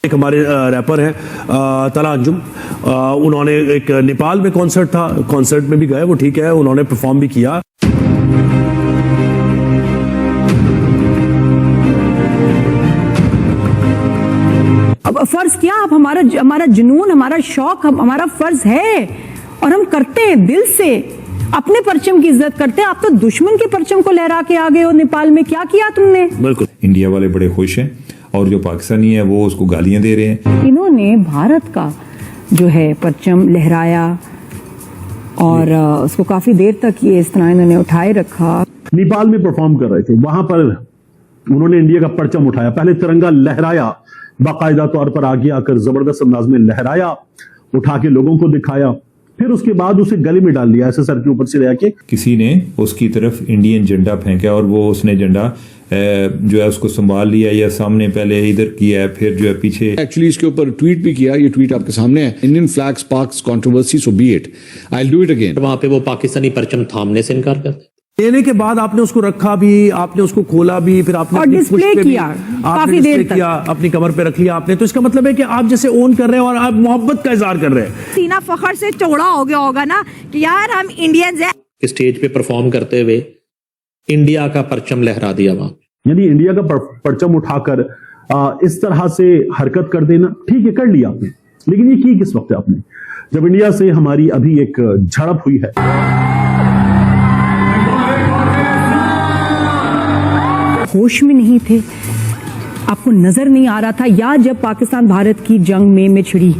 एक हमारे रैपर हैं तला अंजुम, उन्होंने एक नेपाल में कॉन्सर्ट था, कॉन्सर्ट में भी गए, वो ठीक है, उन्होंने परफॉर्म भी किया। अब फर्ज क्या, आप हमारा जुनून, हमारा शौक, हमारा फर्ज है और हम करते हैं दिल से, अपने परचम की इज्जत करते हैं। आप तो दुश्मन के परचम को लहरा के आ गए हो नेपाल में, क्या किया तुमने? बिल्कुल, इंडिया वाले बड़े खुश हैं और जो पाकिस्तानी है वो उसको गालियां दे रहे हैं। इन्होंने भारत का जो है परचम लहराया और उसको काफी देर तक ये इस तरह इन्होंने उठाए रखा। नेपाल में परफॉर्म कर रहे थे, वहां पर उन्होंने इंडिया का परचम उठाया, पहले तिरंगा लहराया, बाकायदा तौर पर आगे आकर जबरदस्त अंदाज में लहराया, उठा के लोगों को दिखाया, फिर उसके बाद उसे गले में डाल दिया ऐसे सर के ऊपर से रह के। किसी ने उसकी तरफ इंडियन झंडा फेंका और वो उसने झंडा जो है उसको संभाल लिया या सामने पहले इधर किया है, फिर जो है पीछे। एक्चुअली इसके ऊपर ट्वीट भी किया, ये ट्वीट आपके सामने है। Indian flag sparks controversy, so B it, I will do it again. वहां पे वो पाकिस्तानी परचम थामने से इनकार करते। लेने के बाद आपने उसको रखा भी, आपने उसको खोला भी, फिर आपने और डिस्प्ले किया काफी देर तक, अपनी कमर पे रख लिया आपने। तो इसका मतलब है कि आप जैसे ओन कर रहे हैं और आप मोहब्बत का इजहार कर रहे हैं। सीना फखर से चौड़ा हो गया होगा ना कि यार हम इंडियंस हैं। स्टेज पे परफॉर्म करते हुए इंडिया का परचम लहरा दिया वहां, यानी इंडिया का परचम उठाकर इस तरह से हरकत कर देना, ठीक है कर लिया आपने, लेकिन ये की किस वक्त है आपने, जब इंडिया से हमारी अभी एक झड़प हुई है। होश में नहीं थे, आपको नजर नहीं आ रहा था, या जब पाकिस्तान भारत की जंग में छिड़ी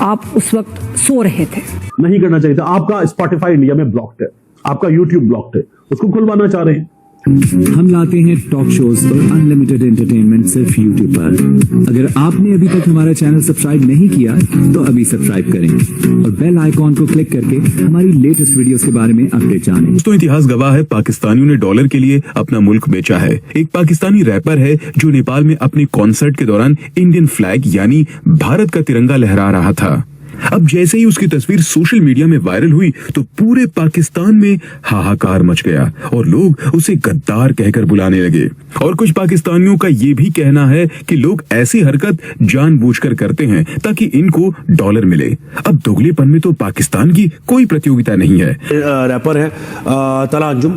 आप उस वक्त सो रहे थे? नहीं करना चाहिए था। आपका स्पॉटिफाई इंडिया में ब्लॉक्ड है, आपका यूट्यूब ब्लॉक्ड है, उसको खुलवाना चाह रहे हैं। हम लाते हैं टॉक शोज और अनलिमिटेड एंटरटेनमेंट सिर्फ यूट्यूब पर। अगर आपने अभी तक हमारा चैनल सब्सक्राइब नहीं किया तो अभी सब्सक्राइब करें और बेल आइकॉन को क्लिक करके हमारी लेटेस्ट वीडियोस के बारे में अपडेट जानें। दोस्तों, इतिहास गवाह है, पाकिस्तानियों ने डॉलर के लिए अपना मुल्क बेचा है। एक पाकिस्तानी रैपर है जो नेपाल में अपने कॉन्सर्ट के दौरान इंडियन फ्लैग यानी भारत का तिरंगा लहरा रहा था। अब जैसे ही उसकी तस्वीर सोशल मीडिया में वायरल हुई तो पूरे पाकिस्तान में हाहाकार मच गया और लोग उसे गद्दार कहकर बुलाने लगे। और कुछ पाकिस्तानियों का ये भी कहना है कि लोग ऐसी हरकत जानबूझकर करते हैं ताकि इनको डॉलर मिले। अब दोगलेपन में तो पाकिस्तान की कोई प्रतियोगिता नहीं है। रैपर हैं तला अंजुम,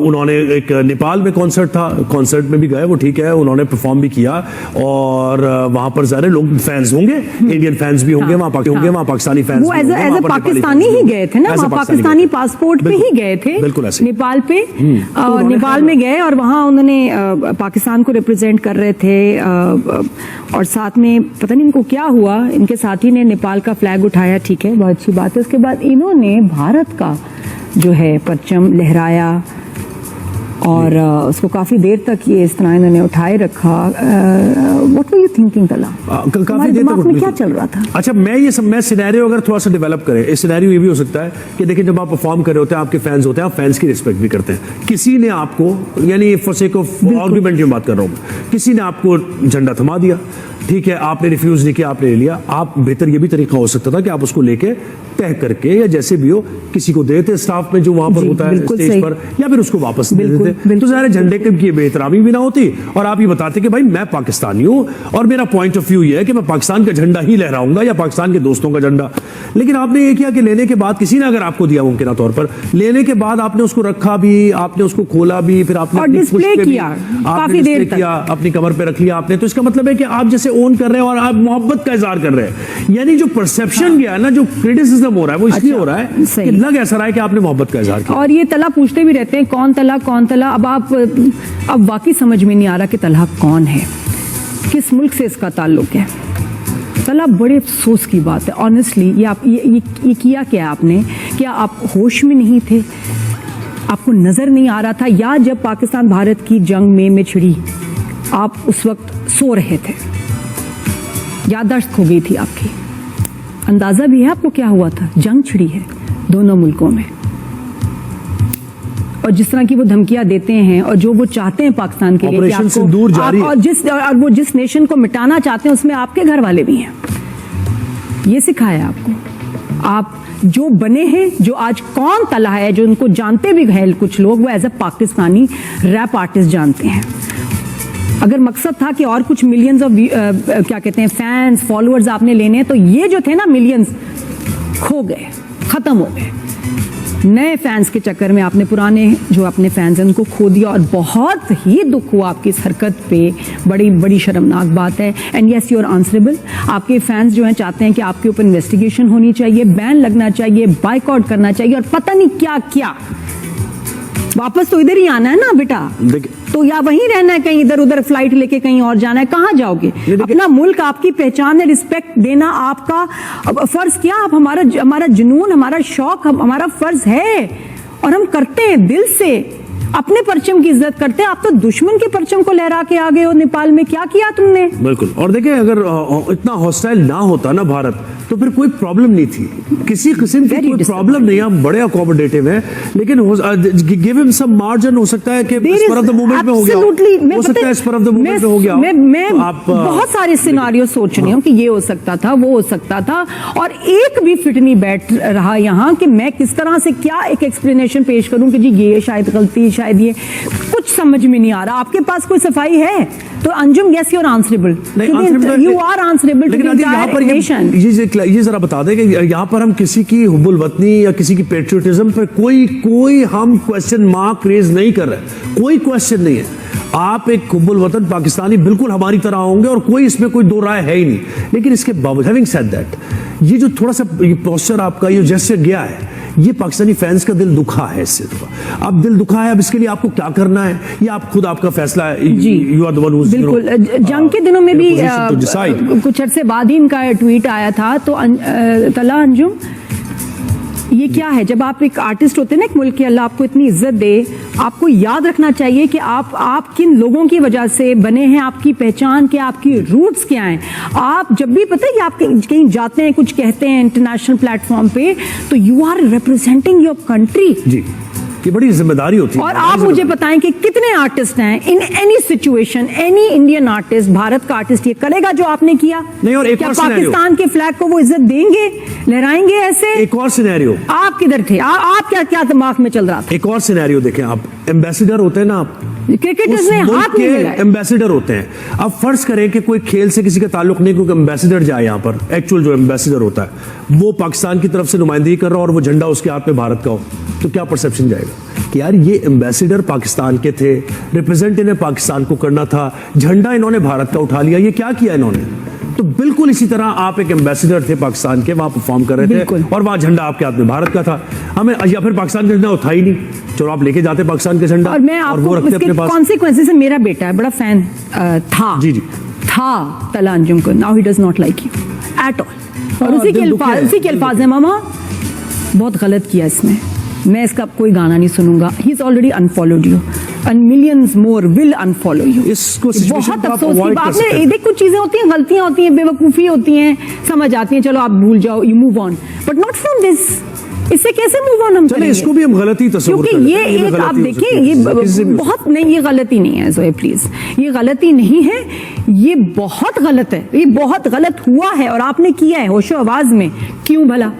उन्होंने एक नेपाल में कॉन्सर्ट था, कॉन्सर्ट में भी गए, वो ठीक है, उन्होंने परफॉर्म भी किया और वहां पर सारे लोग फैंस होंगे, इंडियन फैंस भी होंगे, वहां होंगे, वहां पाकिस्तानी फैंस, वो एज ए पाकिस्तानी ही गए थे ना, वहां पाकिस्तानी पासपोर्ट पे ही गए थे, बिल्कुल ऐसे नेपाल पे, नेपाल में गए और वहां उन्होंने पाकिस्तान को रिप्रेजेंट कर रहे थे और साथ में पता नहीं इनको क्या हुआ, इनके साथी ने नेपाल का फ्लैग उठाया, ठीक है, बहुत अच्छी बात है। उसके बाद इन्होंने भारत का जो है परचम लहराया और उसको काफी देर तक ये इस तरह इन्होंने उठाए रखा। व्हाट वर यू थिंकिंग तला? काफी देर दिमाग में क्या चल रहा था? अच्छा, मैं सिनेरियो अगर थोड़ा सा डेवलप करें, इस सिनेरियो ये भी हो सकता है कि देखिए जब आप परफॉर्म कर रहे होते हैं, आपके फैंस होते हैं, आप फैंस की रिस्पेक्ट भी करते हैं। किसी ने आपको, यानी फॉर सेक ऑफ आर्गुमेंट की बात कर रहा हूं, किसी ने आपको झंडा थमा दिया, ठीक है, आपने रिफ्यूज नहीं किया, आपने ले लिया। आप बेहतर ये भी तरीका हो सकता था कि आप उसको लेके तय करके या जैसे भी हो किसी को देते स्टाफ में जो वहां पर होता है स्टेज पर, या फिर उसको वापस दे देते, तो सारे झंडे की बेहतरामी भी ना होती और आप ये बताते कि भाई मैं पाकिस्तानी हूं और मेरा पॉइंट ऑफ व्यू ये है कि मैं पाकिस्तान का झंडा ही लहराऊंगा या पाकिस्तान के दोस्तों का झंडा। लेकिन आपने ये किया कि लेने के बाद किसी ने अगर आपको दिया मुमकिन तौर पर, लेने के बाद आपने उसको रखा भी, आपने उसको खोला भी, फिर आपने डिस्प्ले किया काफी देर तक, अपनी कमर पे रख लिया आपने। तो इसका मतलब है कि आप जैसे ओन कर रहे हैं और आप मोहब्बत का इजहार कर रहे हैं। यानी जो परसेप्शन गया ना, जो क्रिटिसिज्म हो रहा है, वो इसलिए हो रहा है कि लग ऐसा रहा है कि आपने मोहब्बत का इजहार किया। और ये तला पूछते भी रहते हैं कौन तला कौन तला। अब वाकई समझ में नहीं आ रहा कि तला कौन है, किस मुल्क से इसका ताल्लुक है। तला बड़े अफसोस की बात है ऑनेस्टली। ये किया क्या आपने? क्या आप होश में नहीं थे, आपको नजर नहीं आ रहा था, या जब पाकिस्तान भारत की जंग में छिड़ी आप उस वक्त सो रहे थे, याददाश्त खो गई थी आपकी? अंदाजा भी है आपको क्या हुआ था? जंग छिड़ी है दोनों मुल्कों में और जिस तरह की वो धमकियां देते हैं और जो वो चाहते हैं पाकिस्तान के लिए कि आपको, और वो जिस नेशन को मिटाना चाहते हैं उसमें आपके घर वाले भी हैं। ये सिखाया आपको। आप जो बने हैं, जो आज कौन तला है, जो उनको जानते भी हैं कुछ लोग, वो as a Pakistani rap artist जानते हैं। अगर मकसद था कि और कुछ मिलियंस ऑफ क्या कहते हैं फैंस फॉलोअर्स आपने लेने, तो ये जो थे ना मिलियंस खो गए, खत्म हो गए। नए फैंस के चक्कर में आपने पुराने जो अपने फैंस हैं उनको खो दिया, और बहुत ही दुख हुआ आपकी इस हरकत पे। बड़ी बड़ी शर्मनाक बात है। And yes, you are answerable. आपके फैंस जो हैं चाहते हैं कि आपके ऊपर इन्वेस्टिगेशन होनी चाहिए, बैन लगना चाहिए, बाइकआउट करना चाहिए, और पता नहीं क्या क्या। वापस तो इधर ही आना है ना बेटा, तो या वहीं रहना है, कहीं इधर उधर फ्लाइट लेके कहीं और जाना है, कहाँ जाओगे? अपना मुल्क, आपकी पहचान है, रिस्पेक्ट देना आपका फर्ज। क्या आप हमारा जुनून, हमारा शौक, हमारा फर्ज है, और हम करते हैं दिल से। अपने परचम की इज्जत करते हैं। आप तो दुश्मन के परचम को लहरा के आ गए हो नेपाल में। क्या किया तुमने? बिल्कुल। और देखिए, अगर इतना हॉस्टाइल ना होता ना भारत, तो फिर कोई प्रॉब्लम नहीं थी, किसी किस्म की कोई प्रॉब्लम नहीं। हम बड़े अकोमोडेटिव हैं, लेकिन गिव हिम सम मार्जिन। हो सकता है कि स्पर ऑफ द मोमेंट में हो गया, हो सकता है स्पर ऑफ द मोमेंट में हो गया। मैं बहुत सारे सिनारियो सोच रही हूँ कि ये हो सकता था, वो हो सकता था, और एक भी फिट नहीं बैठ रहा यहाँ कि मैं किस तरह से क्या एक एक्सप्लेनेशन पेश करूं कि जी ये शायद गलती, शायद ये, कुछ समझ में नहीं आ रहा। आपके पास कोई सफाई है? तो Anjum, yes you are answerable, you are answerable to the entire nation. ये जरा बता दें कि यहाँ पर हम किसी की हुब्बुल वतनी या किसी की पेट्रियटिज्म पर कोई हम क्वेश्चन मार्क रेज नहीं कर रहे, कोई क्वेश्चन नहीं है। आप एक हुब्बुल वतन पाकिस्तानी बिल्कुल हमारी तरह होंगे, और कोई इसमें कोई दो राय है ही नहीं। लेकिन इसके बावजूद, हैविंग सेड दैट, ये जो थोड़ा सा पोस्चर आपका ये जैसे गया है, ये पाकिस्तानी फैंस का दिल दुखा है इससे। अब दिल दुखा है, अब इसके लिए आपको क्या करना है ये आप खुद, आपका फैसला है। जी, you are the one who is, बिल्कुल। जंग के दिनों में भी कुछ अरसे बाद ही इनका ट्वीट आया था। तो तला अंजुम, ये क्या है? जब आप एक आर्टिस्ट होते हैं ना एक मुल्क के, अल्लाह आपको इतनी इज्जत दे, आपको याद रखना चाहिए कि आप किन लोगों की वजह से बने हैं, आपकी पहचान क्या, आपकी रूट्स क्या हैं। आप जब भी, पता है कि आप कहीं जाते हैं, कुछ कहते हैं इंटरनेशनल प्लेटफॉर्म पे, तो you are representing your country. जी, ये बड़ी जिम्मेदारी होती है। और आप मुझे बताएं कि कितने आर्टिस्ट हैं in any situation, any Indian artist, Bharat का आर्टिस्ट ये करेगा जो आपने किया? नहीं। और एक क्या और पाकिस्तान के फ्लैग को वो इज्जत देंगे, लहराएंगे ऐसे? एक और सिनेरियो, आप किधर थे? आप क्या दिमाग में चल रहा था? एक और सिनेरियो देखें आप। एम्बेसडर होते हैं ना आप, क्रिकेटर्स ने हाथ नहीं मिलाए, एम्बेसडर होते हैं। अब फर्ज करें कि कोई खेल से किसी का ताल्लुक नहीं, क्योंकि एम्बेसडर जाए यहाँ पर, एक्चुअल जो एम्बेसडर होता है वो पाकिस्तान की तरफ से नुमाइंदगी कर रहा हो, और वो झंडा उसके हाथ में भारत का हो, तो क्या परसेप्शन जाएगा कि यार ये एम्बेसडर पाकिस्तान के थे, रिप्रेजेंट इन्हें पाकिस्तान को करना था, झंडा इन्होंने भारत का उठा लिया, ये क्या किया इन्होंने? तो बिल्कुल इसी तरह आप एक एम्बेसडर थे पाकिस्तान के, वहां परफॉर्म कर रहे थे, और वहां झंडा आपके हाथ में भारत का था। हमें, या फिर पाकिस्तान का झंडा उठा ही नहीं, चलो आप लेके जाते पाकिस्तान का झंडा, और मैं आपको वो रखते अपने पास। कॉन्सिक्वेंसेस है। मेरा बेटा है, बड़ा फैन था, जी जी, था तला अंजुम को। Now he does not like you at all. और उसी के अल्फाज है, मामा बहुत गलत किया इसमें, मैं इसका कोई गाना नहीं सुनूंगा। He is already unfollowed you and millions more will unfollow you. इसको बहुत अफसोस की बात है। देख, कुछ चीजें होती हैं, गलतियां होती हैं, बेवकूफी होती हैं, समझ आती हैं, चलो आप भूल जाओ, you move on, but not from this. इससे कैसे मूव ऑन हम करेंगे? इसको भी हम गलती तस्वीर, क्योंकि ये एक, आप देखिए, ये बहुत नहीं, ये गलती नहीं है जोए, प्लीज, ये गलती नहीं है, ये बहुत गलत है, ये बहुत गलत हुआ है, और आपने किया है होशो आवाज में। क्यों भला?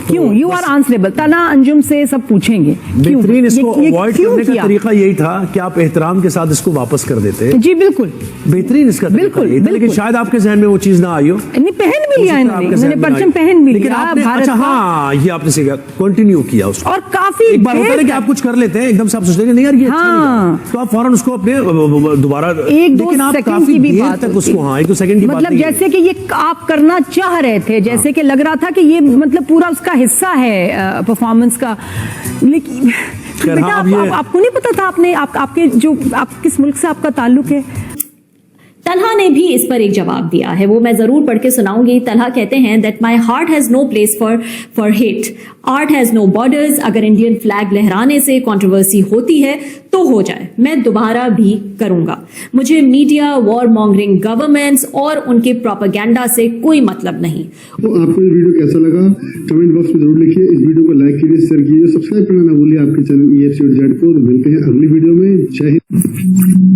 क्यों? You are answerable. तना अंजुम से सब पूछेंगे बेहतरीन। इसको अवॉइड करने का तरीका यही था कि आप एहतराम के साथ इसको वापस कर देते। जी बिल्कुल, बेहतरीन इसका बिल्कुल, लेकिन शायद आपके जहन में वो चीज ना आई हो। नहीं, पहन भी लिया इन्होंने, परचम पहन भी लिया भारत का। हाँ, ये आपने सीखा, कंटिन्यू किया उसको, और काफी एक बार होता है कि आप कुछ कर लेते हैं, एकदम से आप सोचते हैं नहीं यार ये अच्छा नहीं है, तो आप फौरन उसको अपने दोबारा, एक दो सेकंड की भी बात तक उसको, हाँ, एक दो सेकंड की बात, मतलब जैसे कि ये आप करना चाह रहे थे, जैसे कि लग रहा था कि ये मतलब पूरा उसका हिस्सा है परफॉर्मेंस का। लेकिन बेटा, आपको नहीं पता था, आपके जो, आप किस मुल्क से आपका ताल्लुक है? तलहा ने भी इस पर एक जवाब दिया है, वो मैं जरूर पढ़ के सुनाऊंगी। तलहा कहते हैं that my heart has no place for hate, art has no borders. अगर इंडियन फ्लैग लहराने से कंट्रोवर्सी होती है तो हो जाए, मैं दोबारा भी करूंगा। मुझे मीडिया, वॉर मॉन्गरिंग गवर्नमेंट्स और उनके प्रोपेगेंडा से कोई मतलब नहीं। तो आपको ये वीडियो कैसा लगा कमेंट बॉक्स में जरूर लिखिए। इस वीडियो को लाइक कीजिए, शेयर कीजिए, सब्सक्राइब करना ना भूलिए आपके चैनल EFC.Z को। मिलते हैं अगली वीडियो में। जय हिंद।